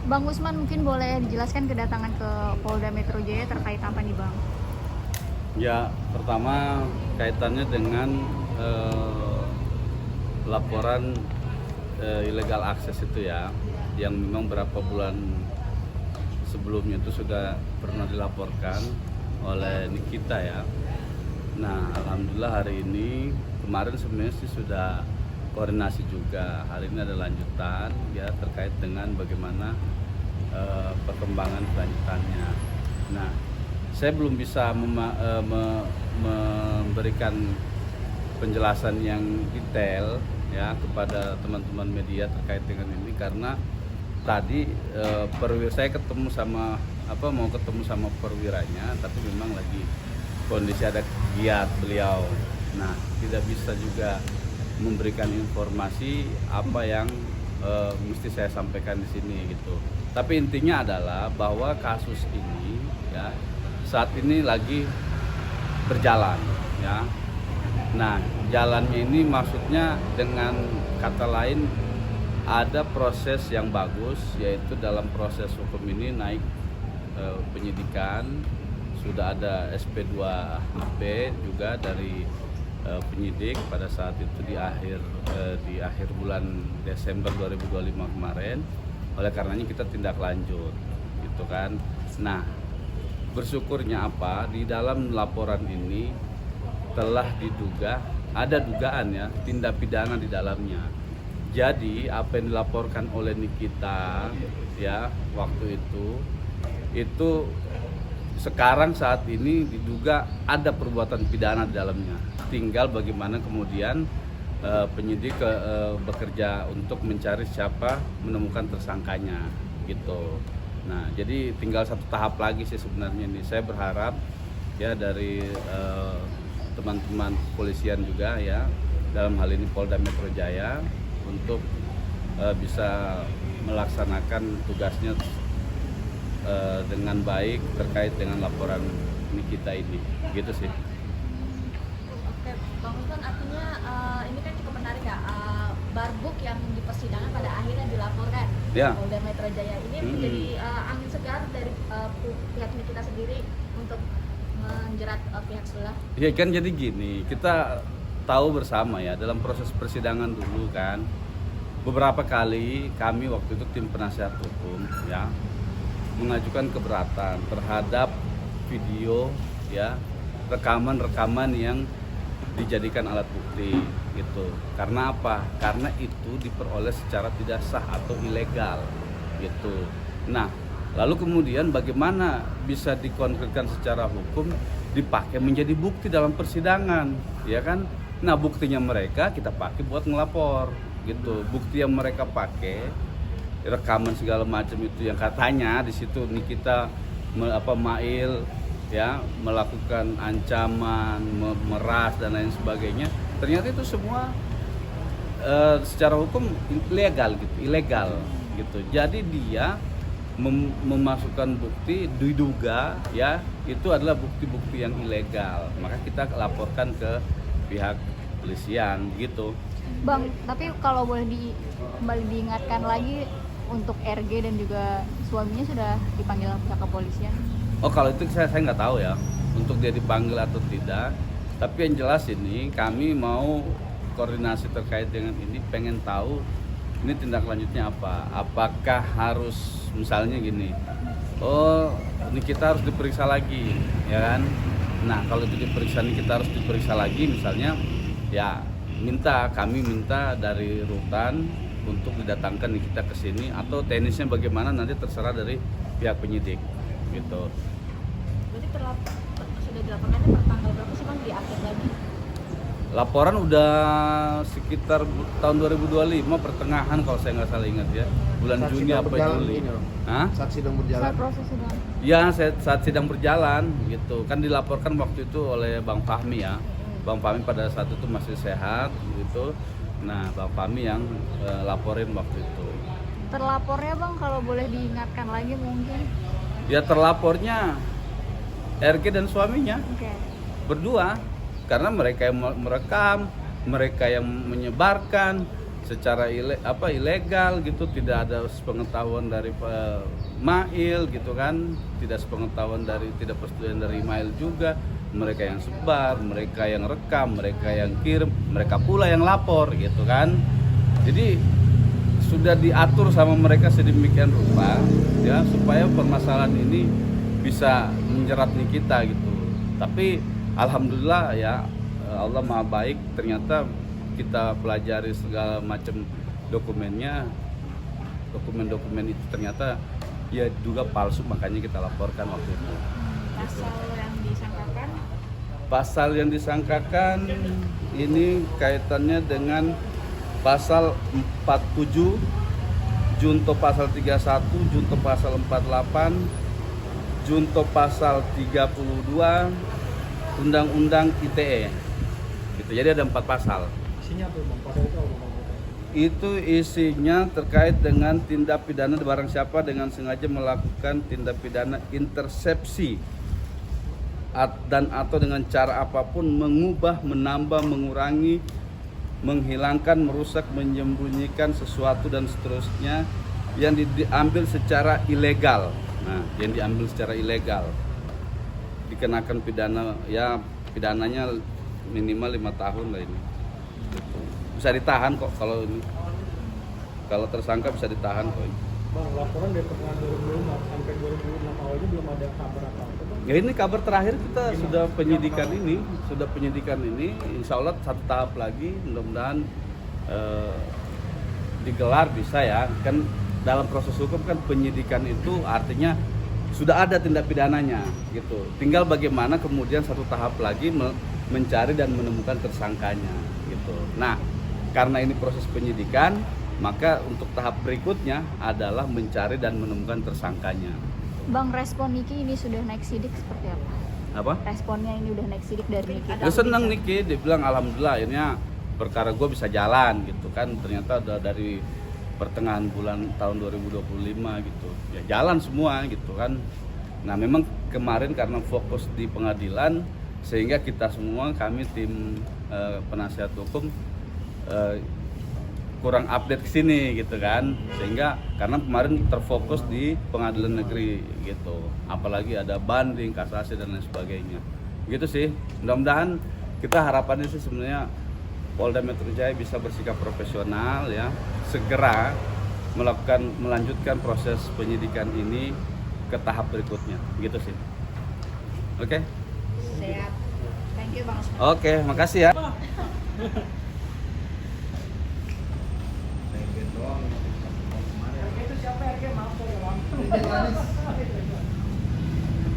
Bang Usman, mungkin boleh dijelaskan kedatangan ke Polda Metro Jaya terkait apa nih Bang? Ya, pertama kaitannya dengan laporan ilegal akses itu ya, yang memang berapa bulan sebelumnya itu sudah pernah dilaporkan oleh Nikita ya. Nah, alhamdulillah hari ini, kemarin sebenarnya sih sudah koordinasi juga. Hari ini ada lanjutan ya terkait dengan bagaimana perkembangan kelanjutannya. Nah, saya belum bisa memberikan penjelasan yang detail ya kepada teman-teman media terkait dengan ini karena tadi saya ketemu sama mau ketemu sama perwiranya, tapi memang lagi kondisi ada giat beliau. Nah, tidak bisa juga memberikan informasi apa yang mesti saya sampaikan di sini gitu. Tapi intinya adalah bahwa kasus ini ya saat ini lagi berjalan ya. Nah, jalannya ini maksudnya dengan kata lain ada proses yang bagus, yaitu dalam proses hukum ini naik penyidikan, sudah ada SP2AP juga dari penyidik pada saat itu di akhir bulan Desember 2025 kemarin. Oleh karenanya kita tindak lanjut gitu kan. Nah, bersyukurnya apa, di dalam laporan ini telah diduga ada dugaan ya tindak pidana di dalamnya. Jadi apa yang dilaporkan oleh Nikita ya waktu itu sekarang saat ini diduga ada perbuatan pidana di dalamnya. Tinggal bagaimana kemudian penyidik bekerja untuk mencari siapa, menemukan tersangkanya gitu. Nah, jadi tinggal satu tahap lagi sih sebenarnya ini. Saya berharap ya dari teman-teman kepolisian juga ya, dalam hal ini Polda Metro Jaya untuk bisa melaksanakan tugasnya dengan baik terkait dengan laporan Nikita ini, gitu sih. Oke, Bang Usman, artinya ini kan cukup menarik ya, barbuk yang di persidangan pada akhirnya dilaporkan Ya. Polda Metro Jaya ini menjadi angin segar dari pihak Nikita sendiri untuk menjerat pihak sebelah. Ya kan, jadi gini, kita tahu bersama ya dalam proses persidangan dulu kan, beberapa kali kami waktu itu tim penasihat hukum ya mengajukan keberatan terhadap video ya rekaman-rekaman yang dijadikan alat bukti gitu. Karena apa? Karena itu diperoleh secara tidak sah atau ilegal gitu. Nah, lalu kemudian bagaimana bisa dikonkretkan secara hukum dipakai menjadi bukti dalam persidangan, ya kan? Nah, buktinya mereka kita pakai buat ngelapor gitu. Bukti yang mereka pakai rekaman segala macam itu yang katanya di situ Nikita Mail ya melakukan ancaman, meras dan lain sebagainya. Ternyata itu semua secara hukum ilegal gitu. Jadi dia memasukkan bukti diduga ya itu adalah bukti-bukti yang ilegal. Maka kita laporkan ke pihak kepolisian gitu. Bang, tapi kalau boleh kembali diingatkan lagi, untuk RG dan juga suaminya sudah dipanggil pihak kepolisian? Oh, kalau itu saya nggak tahu ya untuk dia dipanggil atau tidak. Tapi yang jelas ini kami mau koordinasi terkait dengan ini, pengen tahu ini tindak lanjutnya apa. Apakah harus misalnya gini, oh ini kita harus diperiksa lagi, ya kan? Nah, kalau itu diperiksa ini kita harus diperiksa lagi misalnya, ya kami minta dari rutan untuk didatangkan kita ke sini, atau teknisnya bagaimana nanti terserah dari pihak penyidik gitu. Berarti sudah dilaporkannya per tanggal berapa sih Bang diupdate lagi? Laporan udah sekitar tahun 2025 pertengahan kalau saya nggak salah ingat ya, bulan Saat Juni sidang apa berjalan Juli. ini, Hah? Saat sidang berjalan. Saat proses sedang. Ya, saat sidang berjalan gitu kan, dilaporkan waktu itu oleh Bang Fahmi ya. Bang Fahmi pada saat itu masih sehat gitu. Nah, Bang Fahmi yang laporin waktu itu. Terlapornya Bang, kalau boleh diingatkan lagi mungkin? Ya, terlapornya RG dan suaminya Oke. berdua, karena mereka yang merekam, mereka yang menyebarkan, secara ilegal gitu, tidak ada sepengetahuan dari Mail gitu kan, tidak persetujuan dari Mail juga, mereka yang sebar, mereka yang rekam, mereka yang kirim, mereka pula yang lapor gitu kan. Jadi sudah diatur sama mereka sedemikian rupa ya supaya permasalahan ini bisa menjerat kita gitu. Tapi alhamdulillah ya, Allah Maha baik, ternyata kita pelajari segala macam dokumennya, dokumen itu ternyata ya juga palsu, makanya kita laporkan waktu itu. Pasal yang disangkakan ini kaitannya dengan pasal 47, junto pasal 31, junto pasal 48, junto pasal 32, Undang-Undang ITE. Gitu. Jadi ada 4 pasal. Isinya apa Bang? Pasal itu apa Bang? Itu isinya terkait dengan tindak pidana barang siapa dengan sengaja melakukan tindak pidana intersepsi dan atau dengan cara apapun mengubah, menambah, mengurangi, menghilangkan, merusak, menyembunyikan sesuatu dan seterusnya yang diambil secara ilegal. Nah, yang diambil secara ilegal dikenakan pidana, ya pidananya minimal 5 tahun lah ini. Gitu. Bisa ditahan kok kalau ini. Kalau tersangka bisa ditahan kok. Bang, laporan dari pertengahan 2005 sampai 2006 awalnya belum ada kabar apa-apa Bang? Ya ini kabar terakhir kita sudah penyidikan ini, insya Allah 1 tahap lagi, mudah-mudahan digelar bisa ya. Kan dalam proses hukum kan penyidikan itu artinya sudah ada tindak pidananya gitu. Tinggal bagaimana kemudian 1 tahap lagi mencari dan menemukan tersangkanya gitu. Nah, karena ini proses penyidikan, maka untuk tahap berikutnya adalah mencari dan menemukan tersangkanya. Bang, respon Niki ini sudah naik sidik seperti apa? Apa? Responnya ini udah naik sidik dari Niki. Dia seneng Niki, dia bilang alhamdulillah akhirnya perkara gue bisa jalan gitu kan. Ternyata udah dari pertengahan bulan tahun 2025 gitu. Ya jalan semua gitu kan. Nah memang kemarin karena fokus di pengadilan sehingga kita semua, kami tim penasihat hukum kurang update ke sini gitu kan, sehingga karena kemarin terfokus di pengadilan negeri gitu, apalagi ada banding, kasasi dan lain sebagainya gitu sih. Mudah-mudahan kita harapannya sih sebenarnya Polda Metro Jaya bisa bersikap profesional ya, segera melanjutkan proses penyidikan ini ke tahap berikutnya gitu sih. Oke? Siap. Thank you Bang. Oke, makasih ya. Itu siapa ya? Maaf,